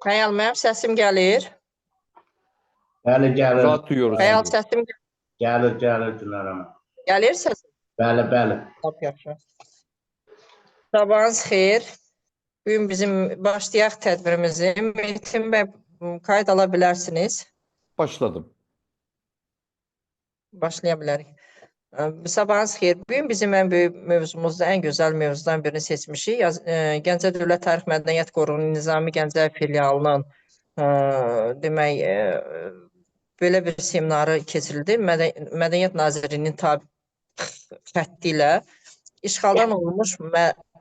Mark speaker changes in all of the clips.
Speaker 1: Xəyal, mənim səsim gəlir.
Speaker 2: Bəli, gəlir.
Speaker 3: Rahat duyuyoruz
Speaker 1: Xəyal,
Speaker 3: sizi.
Speaker 1: səsim
Speaker 2: Gəlir Gülər xanım.
Speaker 1: gəlir səsim.
Speaker 2: Bəli, bəli.
Speaker 1: Lap yaxşı. Sabahınız xeyir. Bugün bizim başlayaq tədbirimizi. Metin bəy, kayıt ala bilərsiniz.
Speaker 3: Başladım.
Speaker 1: Başlaya bilərik. Sabahınız xeyir. Bugün bizim ən böyük mövzumuzda, ən gözəl mövzudan birini seçmişik. Gəncə Dövlət Tarix Mədəniyyət Qoruğunun Nizami Gəncə filialının demək belə bir seminarı keçirildi. Mədəniyyət Nazirliyinin xətti ilə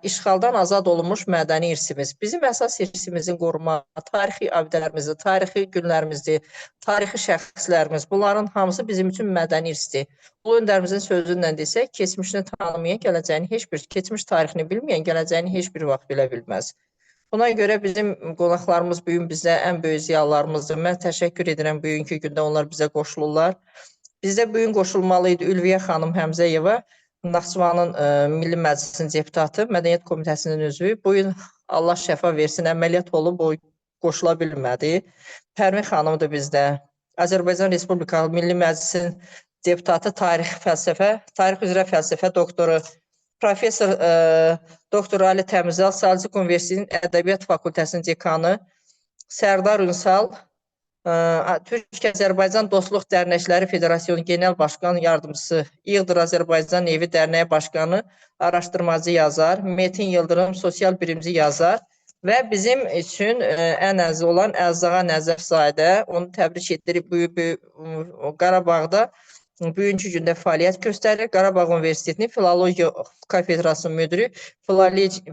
Speaker 1: işğaldan azad olunmuş mədəni irsimiz. Bizim əsas irsimizin qorunması, tarixi abidələrimizi, tarixi günlərimizi, tarixi şəxslərimiz, bunların hamısı bizim üçün mədəni irsdir. Ulu öndərimizin sözü ilə desək, keçmişini tanımayan, gələcəyini keçmiş tarixini bilməyən, gələcəyini heç bir vaxt bilə bilməz. Buna görə bizim qonaqlarımız bugün bizə ən böyük ziyalılarımızdır. Mən təşəkkür edirəm bugünkü gündə onlar bizə qoşulurlar. Bizdə bugün qoşulmalı idi Ülviyə xanım Həmzəyeva, Naxçıvanın Milli Məclisinin deputatı, Mədəniyyət Komitəsinin üzvü. Bugün Allah şəfa versin, əməliyyat olub, o qoşula bilmədi. Pərvin xanım da bizdə. Azərbaycan Respublikalı Milli Məclisinin deputatı, tarix üzrə fəlsəfə doktoru, professor doktor Ali Təmizəl, Səlcuq Universitetinin Ədəbiyyat Fakültəsinin dekanı, Sərdar Ünsal, Türk-Azərbaycan Dostluq Dərnəkləri Federasiyonu Genel Başkan Yardımcısı, İğdır Azərbaycan Evi Dərnəyi Başkanı, araşdırmacı yazar, Metin Yıldırım, sosial bilimci yazar və bizim üçün ən əziz olan Əzağa Nəzərzadə, onu təbrik etdirib Qarabağda bugünkü gündə fəaliyyət göstərir. Qarabağ Universitetinin Filologiya kafedrasının müdiri,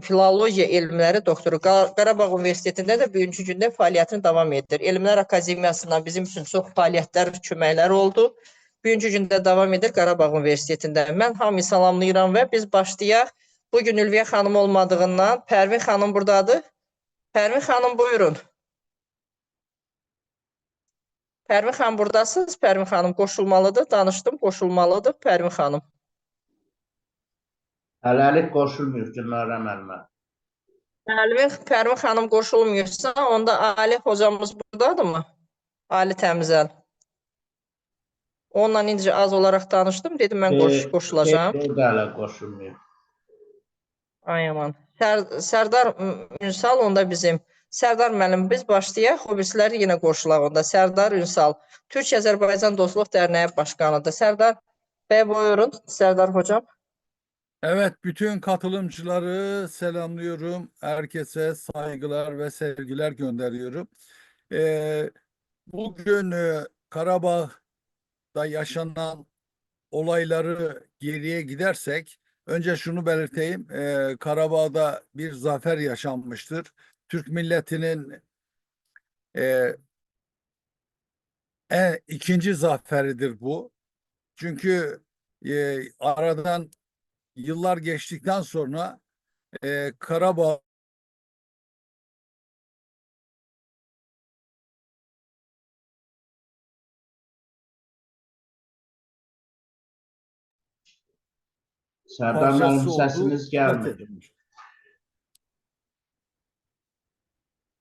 Speaker 1: filologiya elmləri doktoru. Qarabağ Universitetində də bugünkü gündə fəaliyyətini davam edir. Elmlər Akademiyasından bizim üçün çox fəaliyyətlər, köməklər oldu. Bugünkü gündə davam edir Qarabağ Universitetində. Mən hamıyı salamlayıram və biz başlayaq. Bugün Ülviyə xanım olmadığından Pərvin xanım buradadır. Pərvin xanım buyurun. Pərvin xanım buradasınız. Pərvin xanım qoşulmalıdır. Danışdım, qoşulmalıdır. Pərvin xanım.
Speaker 2: Hələlik qoşulmuyor Gülər müəllimə.
Speaker 1: Pərvin xanım qoşulmuyorsa, onda Ali hocamız buradadırmı? Ali Təmizəl. Onunla incə az olaraq danışdım. Dedim, mən qoşulacağım.
Speaker 2: O da hələ qoşulmuyor.
Speaker 1: Ay aman. Sərdar Ünsal onda bizim. Sərdar müəllim, biz başlayaq. O birisiləri yenə qoşulaq onda. Sərdar Ünsal, Türk-Azərbaycan Dostluq Dərnəyi Başkanıdır. Sərdar bəy buyurun. Sərdar hocam.
Speaker 4: Evet, bütün katılımcıları selamlıyorum. Herkese saygılar ve sevgiler gönderiyorum. Bugün Karabağ'da yaşanan olayları geriye gidersek, önce şunu belirteyim. Karabağ'da bir zafer yaşanmıştır. Türk milletinin ikinci zaferidir bu. Çünkü aradan yıllar geçtikten sonra Karabağ
Speaker 2: Sərdar müəllim
Speaker 4: parçası
Speaker 2: səsiniz
Speaker 4: oldu.
Speaker 2: gəlmir.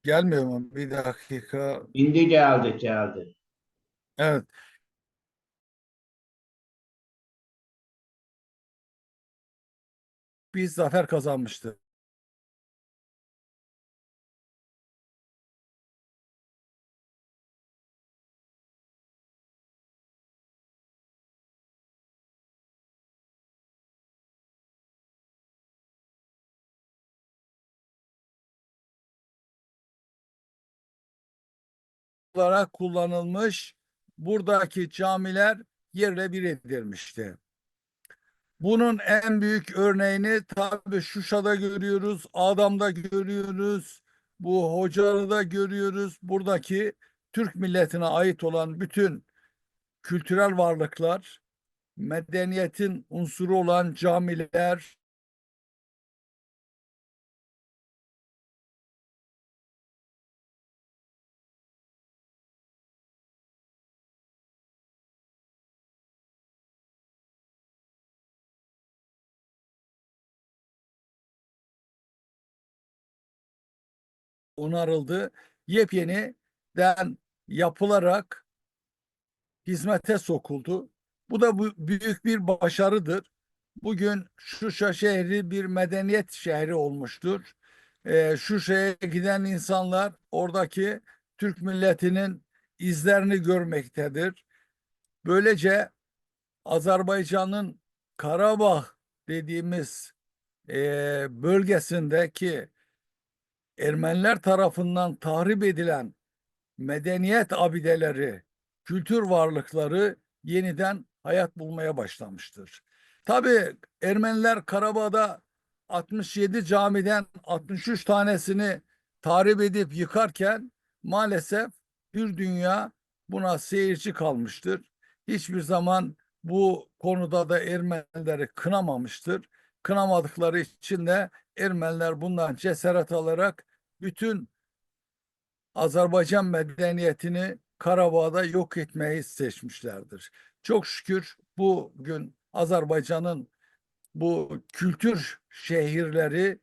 Speaker 4: Gelmiyor mu? Bir dakika.
Speaker 2: İndi gəldi.
Speaker 4: Evet. Bir zafer kazanmıştı. Olarak kullanılmış, buradaki camiler yerle bir edilmişti. Bunun en büyük örneğini tabii Şuşa'da görüyoruz, Ağdam'da görüyoruz, bu Hocalı'da görüyoruz. Buradaki Türk milletine ait olan bütün kültürel varlıklar, medeniyetin unsuru olan camiler, onarıldı. Yepyeniden yapılarak hizmete sokuldu. Bu da büyük bir başarıdır. Bugün Şuşa şehri bir medeniyet şehri olmuştur. Şuşa'ya giden insanlar oradaki Türk milletinin izlerini görmektedir. Böylece Azerbaycan'ın Karabağ dediğimiz bölgesindeki Ermeniler tarafından tahrip edilen medeniyet abideleri, kültür varlıkları yeniden hayat bulmaya başlamıştır. Tabii Ermeniler Karabağ'da 67 camiden 63 tanesini tahrip edip yıkarken maalesef bir dünya buna seyirci kalmıştır. Hiçbir zaman bu konuda da Ermenileri kınamamıştır. Kınamadıkları için de Ermeniler bundan cesaret alarak bütün Azerbaycan medeniyetini Karabağ'da yok etmeyi seçmişlerdir. Çok şükür bugün Azerbaycan'ın bu kültür şehirleri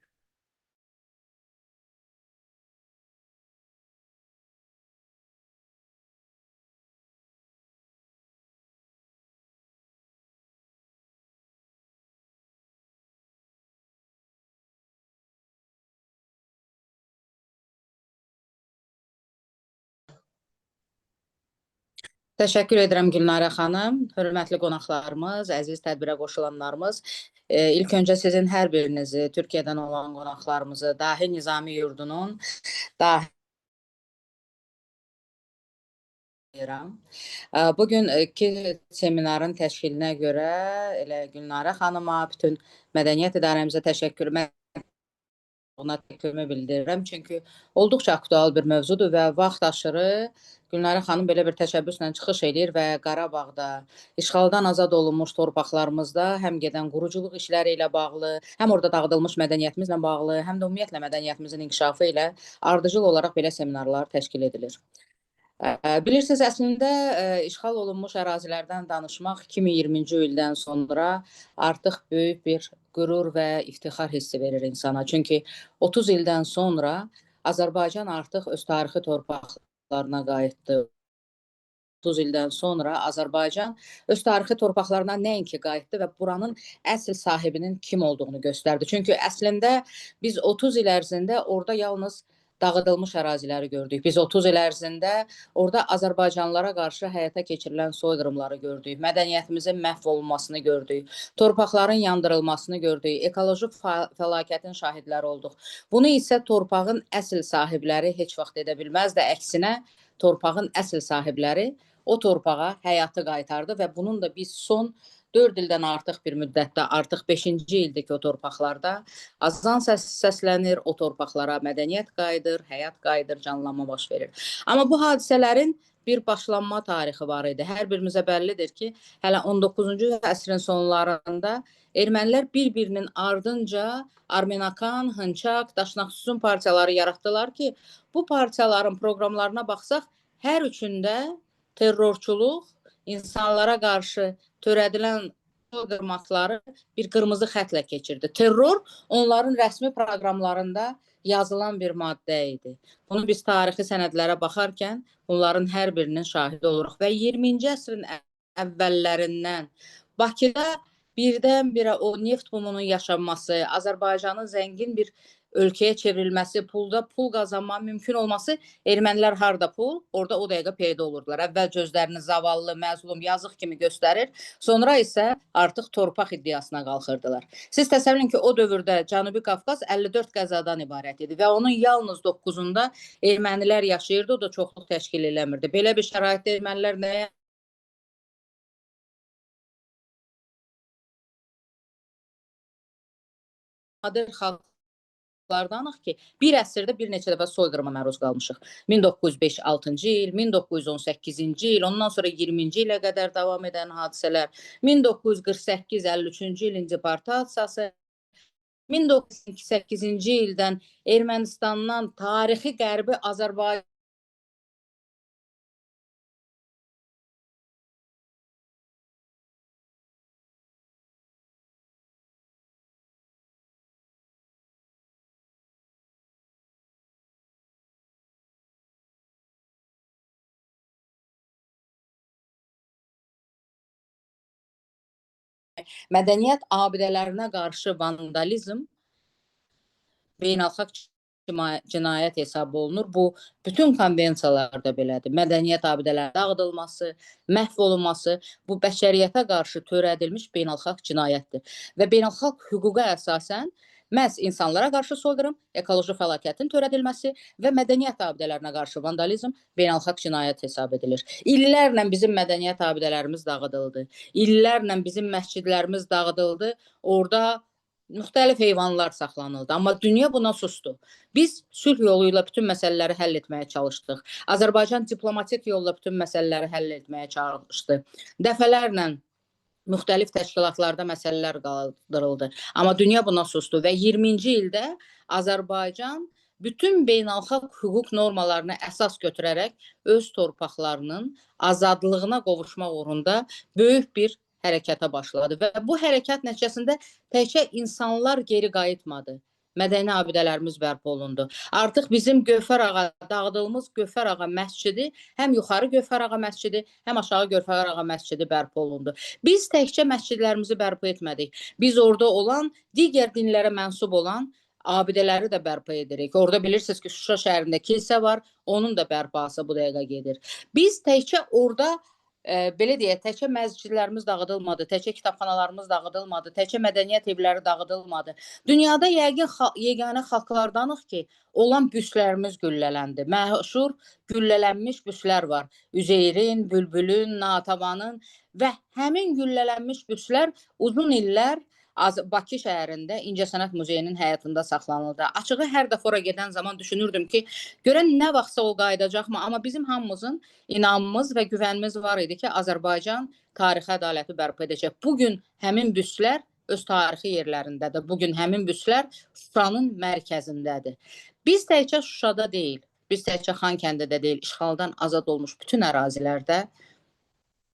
Speaker 3: Təşəkkür edirəm Gülnarə xanım, hörmətli qonaqlarımız, əziz tədbirə qoşulanlarımız. İlk öncə sizin hər birinizi, Türkiyədən olan qonaqlarımızı, Dahi Nizami Yurdunun dahi edirəm. Bugünkü seminarın təşkilinə görə elə Gülnarə xanıma, bütün mədəniyyət idarəmizə təşəkkürümü bildirirəm. Çünki olduqca aktual bir mövzudur və vaxt aşırı Gülnarə xanım belə bir təşəbbüslə çıxış eləyir və Qarabağda, işğaldan azad olunmuş torpaqlarımızda həm gedən quruculuq işləri ilə bağlı, həm orada dağıdılmış mədəniyyətimizlə bağlı, həm də ümumiyyətlə mədəniyyətimizin inkişafı ilə ardıcıl olaraq belə seminarlar təşkil edilir. Bilirsiniz, əslində işğal olunmuş ərazilərdən danışmaq 2020-ci ildən sonra artıq böyük bir qürur və iftixar hissi verir insana. Çünki 30 ildən sonra Azərbaycan artıq öz tarixi torpaqlarına qayıtdı. 30 ildən sonra Azərbaycan öz tarixi torpaqlarına nəinki qayıtdı və buranın əsl sahibinin kim olduğunu göstərdi. Çünki əslində biz 30 il ərzində orada yalnız dağıdılmış əraziləri gördük. Biz 30 il ərzində orada azərbaycanlılara qarşı həyata keçirilən soyqırımları gördük. Mədəniyyətimizin məhv olunmasını gördük. Torpaqların yandırılmasını gördük. Ekoloji fəlakətin şahidləri olduq. Bunu isə torpağın əsl sahibləri heç vaxt edə bilməzdi. Əksinə, torpağın əsl sahibləri o torpağa həyatı qaytardı və bunun da biz son 4 ildən artıq bir müddətdə, artıq 5-ci ildir ki, o torpaqlarda azan səslənir, o torpaqlara mədəniyyət qayıdır, həyat qayıdır, canlanma baş verir. Amma bu hadisələrin bir başlanma tarixi var idi. Hər birimizə bəllidir ki, hələ 19-cu əsrin sonlarında ermənilər bir-birinin ardınca Armenakan, Hınçaq, Daşnaqsusun partiyaları yaratdılar ki, bu partiyaların proqramlarına baxsaq, hər üçündə terrorçuluq, insanlara qarşı törədilən soyqırmaqları bir qırmızı xətlə keçirdi. Terror onların rəsmi proqramlarında yazılan bir maddə idi. Bunu biz tarixi sənədlərə baxarkən bunların hər birinin şahidi oluruq və 20-ci əsrin əvvəllərindən Bakıda birdən-birə o neft bumunun yaşanması, Azərbaycanın zəngin bir ölkəyə çevrilməsi, pul qazanma mümkün olması, ermənilər harda pul, orada o dəqiqə peyda olurdular. Əvvəlcə özlərini zavallı, məzlum, yazıq kimi göstərir, sonra isə artıq torpaq iddiasına qalxırdılar. Siz təsəvvür edin ki, o dövrdə Cənubi Qafqaz 54 qəzadan ibarət idi və onun yalnız 9-unda ermənilər yaşayırdı, o da çoxluq təşkil eləmirdi. Belə bir şəraitdə ermənilər nəyə nadir xalqlardanıq ki, bir əsrdə bir neçə dəfə soyqırıma məruz qalmışıq. 1905-6-cı il, 1918-ci il, ondan sonra 20-ci ilə qədər davam edən hadisələr, 1948-53-cü ilin deportasiyası, 1908-ci ildən Ermənistandan tarixi qərbi Azərbaycan mədəniyyət abidələrinə qarşı vandalizm beynəlxalq cinayət hesab olunur. Bu, bütün konvensiyalarda belədir. Mədəniyyət abidələrinin dağıdılması, məhv olunması, bu bəşəriyyətə qarşı törədilmiş beynəlxalq cinayətdir. Və beynəlxalq hüquqa əsasən məhz insanlara qarşı soyqırım, ekoloji fəlakətin törədilməsi və mədəniyyət abidələrinə qarşı vandalizm beynəlxalq cinayət hesab edilir. İllərlə bizim mədəniyyət abidələrimiz dağıdıldı. İllərlə bizim məscidlərimiz dağıdıldı. Orada müxtəlif heyvanlar saxlanıldı. Amma dünya buna sustu. Biz sülh yolu ilə bütün məsələləri həll etməyə çalışdıq. Azərbaycan diplomatik yolla bütün məsələləri həll etməyə çalışdı. Dəfələrlə müxtəlif təşkilatlarda məsələlər qaldırıldı. Amma dünya buna sustu və 20-ci ildə Azərbaycan bütün beynəlxalq hüquq normalarına əsas götürərək öz torpaqlarının azadlığına qovuşmaq uğrunda böyük bir hərəkətə başladı və bu hərəkat nəticəsində təkcə insanlar geri qayıtmadı. Mədəni abidələrimiz bərpa olundu. Artıq bizim dağıdılmış Gövhər Ağa məscidi, həm yuxarı Gövhər Ağa məscidi, həm aşağı Gövhər Ağa məscidi bərpa olundu. Biz təkcə məscidlərimizi bərpa etmədik. Biz orada olan, digər dinlərə mənsub olan abidələri də bərpa edirik. Orada bilirsiniz ki, Şuşa şəhərində kilsə var, onun da bərpası bu dəqiqə gedir. Biz təkcə orada belə deyək, təkcə məscidlərimiz dağıdılmadı, təkcə kitabxanalarımız dağıdılmadı, təkcə mədəniyyət evləri dağıdılmadı. Dünyada yəqin yeganə xalqlardanıq ki, olan büslərimiz güllələndi. Məşhur güllələnmiş büslər var. Üzeyrin, Bülbülün, Natavanın və həmin güllələnmiş büslər uzun illər Bakı şəhərində İncəsənət Muzeyinin həyatında saxlanıldı. Açığı hər dəfə ora gedən zaman düşünürdüm ki, görən nə vaxtsa o qayıdacaqmı? Amma bizim hamımızın inamımız və güvənimiz var idi ki, Azərbaycan tarixi ədaləti bərpa edəcək. Bugün həmin büslər öz tarixi yerlərindədir. Bugün həmin büslər Şuşanın mərkəzindədir. Biz təkcə Şuşada deyil, biz təkcə Xankəndidə deyil, işğaldan azad olmuş bütün ərazilərdə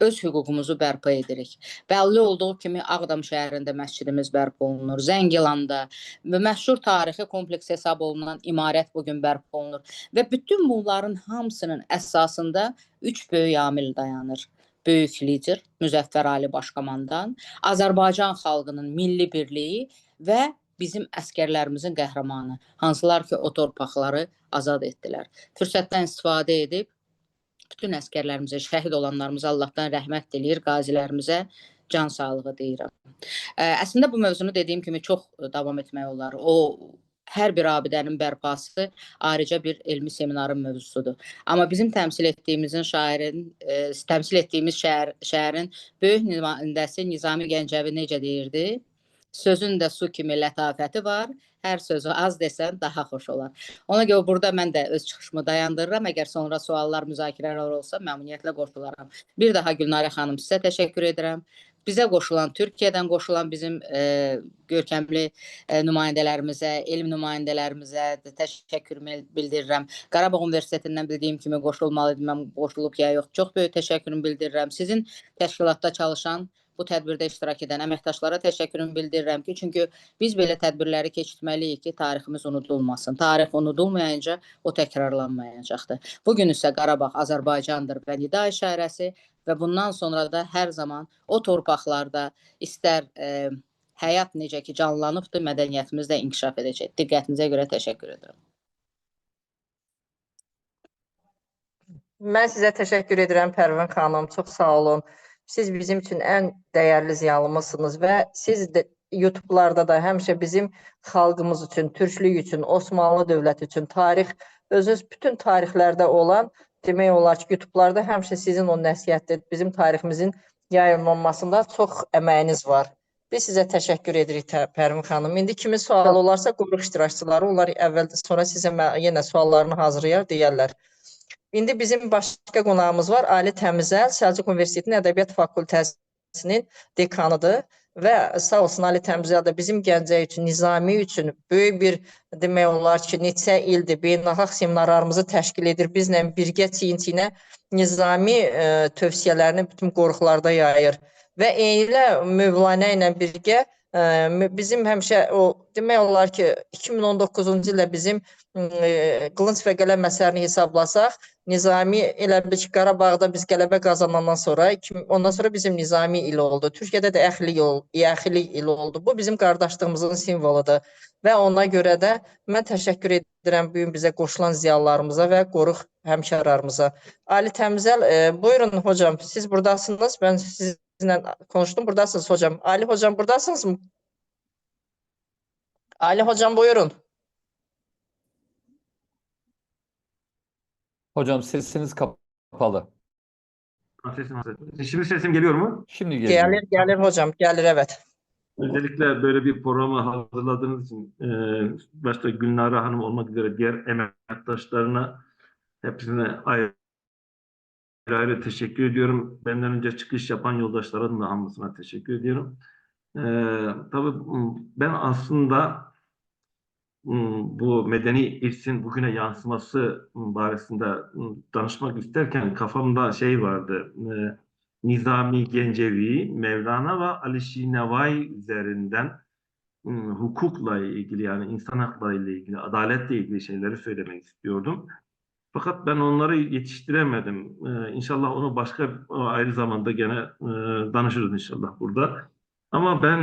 Speaker 3: öz hüququmuzu bərpa edirik. Bəlli olduğu kimi Ağdam şəhərində məscidimiz bərpa olunur, Zəngilanda və məşhur tarixi kompleks hesab olunan imarət bugün bərpa olunur. Və bütün bunların hamısının əsasında 3 böyük amil dayanır. Böyük lider Müzəffər Ali Başkomandan, Azərbaycan xalqının milli birliyi və bizim əskərlərimizin qəhrəmanı, hansılar ki, o torpaqları azad etdilər. Fürsətdən istifadə edib bütün əskərlərimizə, şəhid olanlarımıza Allahdan rəhmət diləyir, qazilərimizə can sağlığı deyirəm. Əslində bu mövzunu dediyim kimi çox davam etmək olar. O, hər bir abidənin bərpası ayrıca bir elmi seminarın mövzusudur. Amma bizim təmsil etdiyimiz şəhərin böyük nümayəndəsi Nizami Gəncəvi necə deyirdi? Sözün də su kimi lətafəti var, hər sözü az desən daha xoş olar. Ona görə burada mən də öz çıxışımı dayandırıram. Əgər sonra suallar, müzakirələr olsa, məmnuniyyətlə qoşularam. Bir daha Gülnarə xanım, sizə təşəkkür edirəm. Bizə qoşulan, Türkiyədən qoşulan bizim görkəmli nümayəndələrimizə, elm nümayəndələrimizə təşəkkür bildirirəm. Qarabağ Universitetindən bildiyim kimi qoşulmalıydım, mən qoşulub ya yox, çox böyük təşəkkürümü bildirirəm. Sizin təşkilatda çalışan, bu tədbirdə iştirak edən əməkdaşlara təşəkkürümü bildirirəm ki, çünki biz belə tədbirləri keçirməliyik ki, tariximiz unudulmasın. Tarix unudulmayınca o təkrarlanmayacaqdır. Bugün isə Qarabağ Azərbaycandır və nida işarəsi və bundan sonra da hər zaman o torpaqlarda istər həyat necə ki canlanıbdır, mədəniyyətimiz də inkişaf edəcək. Diqqətinizə görə təşəkkür edirəm.
Speaker 1: Mən sizə təşəkkür edirəm Pərvin xanım, çox sağ olun. Siz bizim üçün ən dəyərli ziyalımızsınız və siz də YouTube-larda da həmişə bizim xalqımız üçün, türklük üçün, Osmanlı dövləti üçün, tarix, özünüz bütün tarixlərdə olan, demək olar ki, YouTube-larda həmişə sizin o nəsihətdə bizim tariximizin yayınlanmasında çox əməyiniz var. Biz sizə təşəkkür edirik Pərvin xanım. İndi kimin sualı olarsa qrup iştirakçıları, onlar əvvəl sonra sizə yenə suallarını hazırlayar, deyərlər. İndi bizim başqa qonağımız var. Ali Təmizəl, Səlcuq Universitetinin Ədəbiyyat Fakültəsinin dekanıdır. Və sağ olsun Ali Təmizəl də bizim Gəncə üçün, Nizami üçün böyük bir demək olar ki, neçə ildir beynəlxalq seminarlarımızı təşkil edir. Bizlə birgə çiyin-çiyinə Nizami tövsiyələrini bütün qoruqlarda yayır. Və eynilə Mövlanə ilə birgə bizim həmişə o demək olar ki 2019-cu ildə bizim Qılınc və Qələm əsərini hesablasaq, Nizami elə bil ki Qarabağda biz qələbə qazanandan sonra ondan sonra bizim Nizami ili oldu. Türkiyədə də Əxilik ili oldu. Bu bizim qardaşlığımızın simvoludur və ona görə də mən təşəkkür edirəm bu gün bizə qoşulan ziyalılarımıza və qoruq həmkarlarımıza. Ali Təmizəl, buyurun hocam, siz buradasınız. Mən sizinlə konuşdum. Buradasınız hocam. Ali hocam buradasınız mı? Ali hocam buyurun.
Speaker 5: Hocam sesiniz kapalı.
Speaker 6: Şimdi sesim geliyor mu?
Speaker 5: Şimdi geliyor.
Speaker 1: Gelir hocam, gelir evet.
Speaker 6: Öncelikle böyle bir programı hazırladığınız için başta Gülnara Hanım olmak üzere diğer emektaşlarına hepsine ayrı ayrı teşekkür ediyorum. Benden önce çıkış yapan yoldaşların da hamısına teşekkür ediyorum. Tabii ben aslında bu medeni irsin bugüne yansıması barisinde danışmak isterken kafamda şey vardı. Nizami Gencevi, Mevlana ve Ali Şinevai üzerinden hukukla ilgili, yani insan haklarıyla ilgili, adaletle ilgili şeyleri söylemek istiyordum. Fakat ben onları yetiştiremedim. İnşallah onu başka ayrı zamanda gene danışırız inşallah burada. Ama ben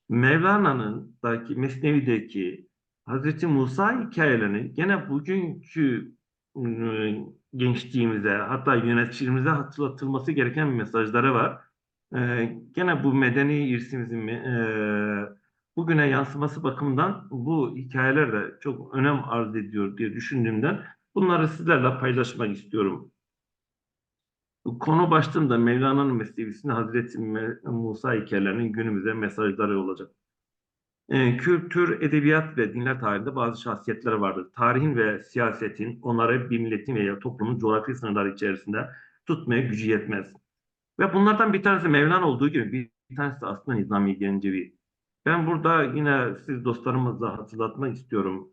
Speaker 6: Mevlana'nın Mesnevi'deki Hazreti Musa hikayelerini gene bugünkü gençliğimize, hatta yöneticilerimize hatırlatılması gereken mesajları var. Gene bu medeni irsimizin bugüne yansıması bakımından bu hikayeler de çok önem arz ediyor diye düşündüğümden bunları sizlerle paylaşmak istiyorum. Konu başlığında Mevlana'nın Mesnevisinde Hazreti Musa hikayelerinin günümüze mesajları olacak. Kültür, edebiyat ve dinler tarihinde bazı şahsiyetler vardır. Tarihin ve siyasetin onları bir milletin veya toplumun coğrafi sınırları içerisinde tutmaya gücü yetmez. Ve bunlardan bir tanesi Mevlana olduğu gibi bir tanesi de aslında Nizami Gencevi. Ben burada yine siz dostlarımızla hatırlatmak istiyorum.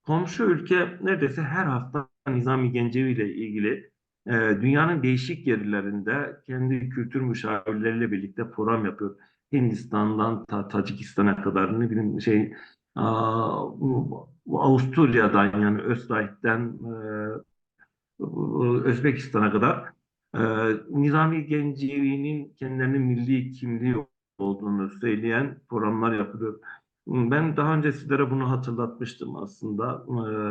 Speaker 6: Komşu ülke neredeyse her hafta Nizami Gencevi ile ilgili dünyanın değişik yerlerinde kendi kültür müşavirleriyle birlikte program yapıyor. Hindistan'dan Tacikistan'a kadar ne bileyim Avusturya'dan yani Österreich'ten Özbekistan'a kadar Nizami Gencevi'nin kendilerinin milli kimliği olduğunu söyleyen programlar yapılıyor. Ben daha önce sizlere bunu hatırlatmıştım aslında.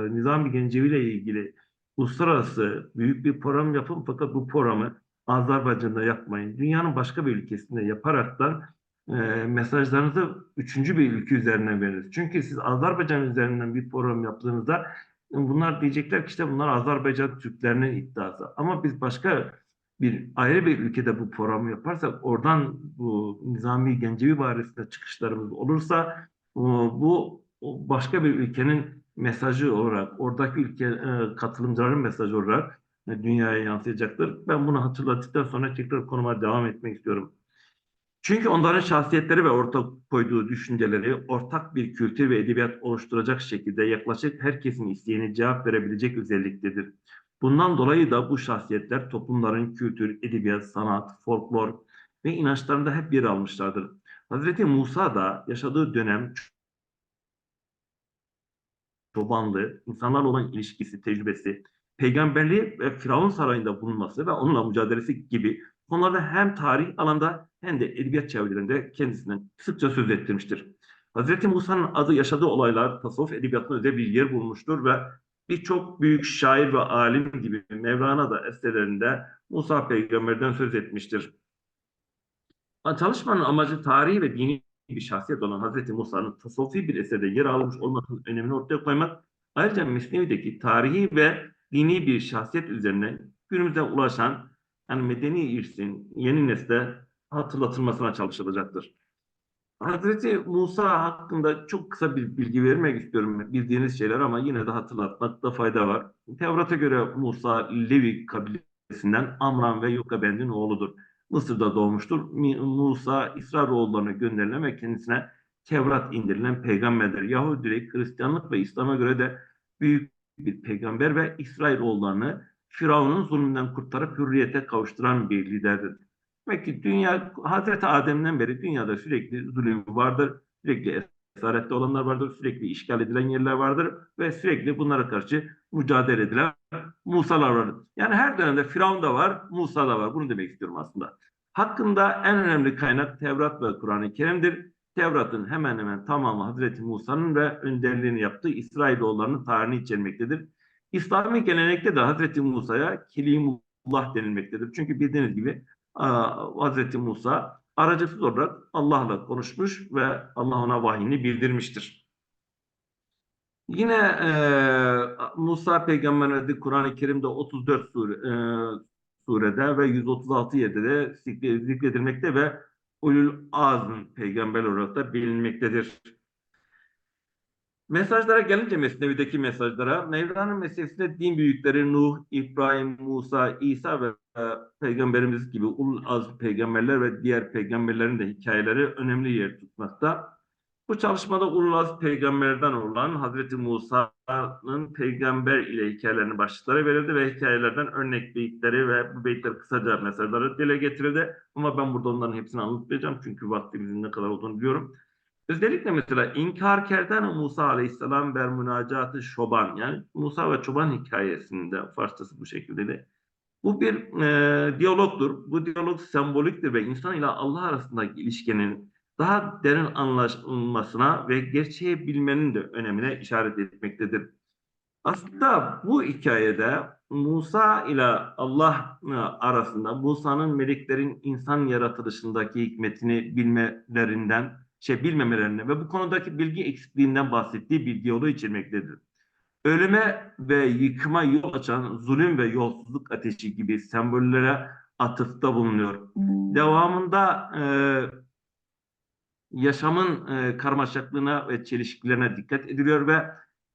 Speaker 6: Nizami Gencevi ile ilgili uluslararası büyük bir program yapın fakat bu programı Azerbaycan'da yapmayın. Dünyanın başka bir ülkesinde yaparaktan mesajlarınızı üçüncü bir ülke üzerinden veriniz. Çünkü siz Azerbaycan üzerinden bir program yaptığınızda bunlar diyecekler ki işte bunlar Azerbaycan Türklerinin iddiası. Ama biz başka ayrı bir ülkede bu programı yaparsak oradan bu Nizami Gencevi barisinde çıkışlarımız olursa bu başka bir ülkenin mesajı olarak, oradaki ülke katılımcıların mesajı olarak dünyaya yansıyacaktır. Ben bunu hatırlattıktan sonra tekrar konuma devam etmek istiyorum. Çünkü onların şahsiyetleri ve ortak koyduğu düşünceleri ortak bir kültür ve edebiyat oluşturacak şekilde yaklaşık herkesin isteğine cevap verebilecek özelliktedir. Bundan dolayı da bu şahsiyetler toplumların kültür, edebiyat, sanat, folklor ve inançlarında hep yer almışlardır. Hazreti Musa da yaşadığı dönem çobanlığı, insanlarla olan ilişkisi, tecrübesi, peygamberliği ve Firavun sarayında bulunması ve onunla mücadelesi gibi konularda hem tarih alanda hem de edebiyat çevrelerinde kendisinden sıkça söz ettirmiştir. Hazreti Musa'nın adı yaşadığı olaylar tasavvuf edebiyatında özel bir yer bulmuştur ve birçok büyük şair ve alim gibi Mevlana da eserlerinde Musa peygamberden söz etmiştir. Çalışmanın amacı tarihi ve dini bir şahsiyet olan Hazreti Musa'nın tasavvufi bir eserde yer almış olmasının önemini ortaya koymak, ayrıca Mesnevi'deki tarihi ve dini bir şahsiyet üzerine günümüze ulaşan yani medeni irsin yeni nesle hatırlatılmasına çalışılacaktır. Hazreti Musa hakkında çok kısa bir bilgi vermek istiyorum. Bildiğiniz şeyler ama yine de hatırlatmakta fayda var. Tevrat'a göre Musa Levi kabilesinden Amram ve Yokabed'in oğludur. Mısır'da doğmuştur. Musa İsrailoğullarına gönderilen ve kendisine Tevrat indirilen peygamberdir. Yahudilik, Hristiyanlık ve İslam'a göre de büyük bir peygamber ve İsrailoğullarını Firavun'un zulmünden kurtarıp hürriyete kavuşturan bir liderdir. Demek ki dünya Hazreti Adem'den beri dünyada sürekli zulüm vardır, sürekli esarette olanlar vardır, sürekli işgal edilen yerler vardır ve sürekli bunlara karşı mücadele edilen Musalar vardır. Yani her dönemde Firavun da var, Musa da var. Bunu demek istiyorum aslında. Hakkında en önemli kaynak Tevrat ve Kur'an-ı Kerim'dir. Tevrat'ın hemen hemen tamamı Hazreti Musa'nın ve önderliğini yaptığı İsrailoğullarının tarihini içermektedir. İslami gelenekte de Hazreti Musa'ya Kelimullah denilmektedir. Çünkü bildiğiniz gibi Hazreti Musa aracısız olarak Allah'la konuşmuş ve Allah ona vahyini bildirmiştir. Yine Musa peygamberine Kur'an-ı Kerim'de 34 surede ve 136 yerde de zikredilmekte ve Ulul Azm peygamber olarak da bilinmektedir. Mesajlara gelince Mesnevi'deki mesajlara, Mevla'nın meselesinde din büyükleri Nuh, İbrahim, Musa, İsa ve Peygamberimiz gibi ulul azm peygamberler ve diğer peygamberlerin de hikayeleri önemli yer tutmakta. Bu çalışmada ulul azm peygamberlerden olan Hazreti Musa'nın peygamber ile hikayelerinin başlıkları verildi ve hikayelerden örnek beyitleri ve bu beyitler kısaca mesajları dile getirildi. Ama ben burada onların hepsini anlatmayacağım çünkü vaktimizin ne kadar olduğunu biliyorum. Özellikle mesela İnkarkerden Musa Aleyhisselam ber münacatı şoban, yani Musa ve çoban hikayesinde Farsçası bu şekilde de. Bu bir diyalogtur. Bu diyalog semboliktir ve insan ile Allah arasındaki ilişkinin daha derin anlaşılmasına ve gerçeği bilmenin de önemine işaret etmektedir. Aslında bu hikayede Musa ile Allah arasında Musa'nın meleklerin insan yaratılışındaki hikmetini bilmemelerinden ve bu konudaki bilgi eksikliğinden bahsettiği bir diyaloğu içermektedir. Ölüme ve yıkıma yol açan zulüm ve yolsuzluk ateşi gibi sembollere atıfta bulunuyor. Devamında yaşamın karmaşıklığına ve çelişkilerine dikkat ediliyor ve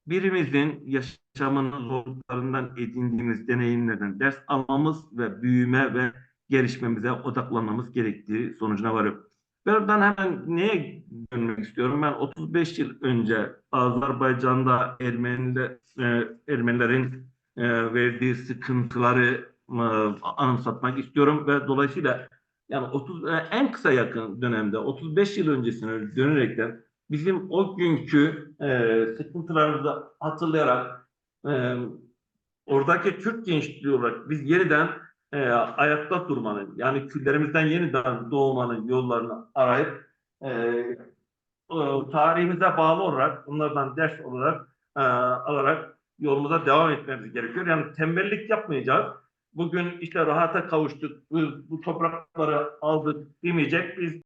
Speaker 6: birimizin yaşamının zorluklarından edindiğimiz deneyimlerden ders almamız ve büyüme ve gelişmemize odaklanmamız gerektiği sonucuna varıyor. Buradan hemen neye dönmek istiyorum? Ben 35 yıl önce Azerbaycan'da Ermenilerin verdiği sıkıntıları anımsatmak istiyorum ve dolayısıyla yani en kısa yakın dönemde 35 yıl öncesine dönerekten bizim o günkü sıkıntılarımızı hatırlayarak oradaki Türk gençliği olarak biz yeniden ayakta durmanın, yani küllerimizden yeniden doğmanın yollarını arayıp tarihimize bağlı olarak bunlardan ders olarak alarak yolumuza devam etmemiz gerekiyor. Yani tembellik yapmayacağız. Bugün işte rahata kavuştuk, bu toprakları aldık demeyecek. Biz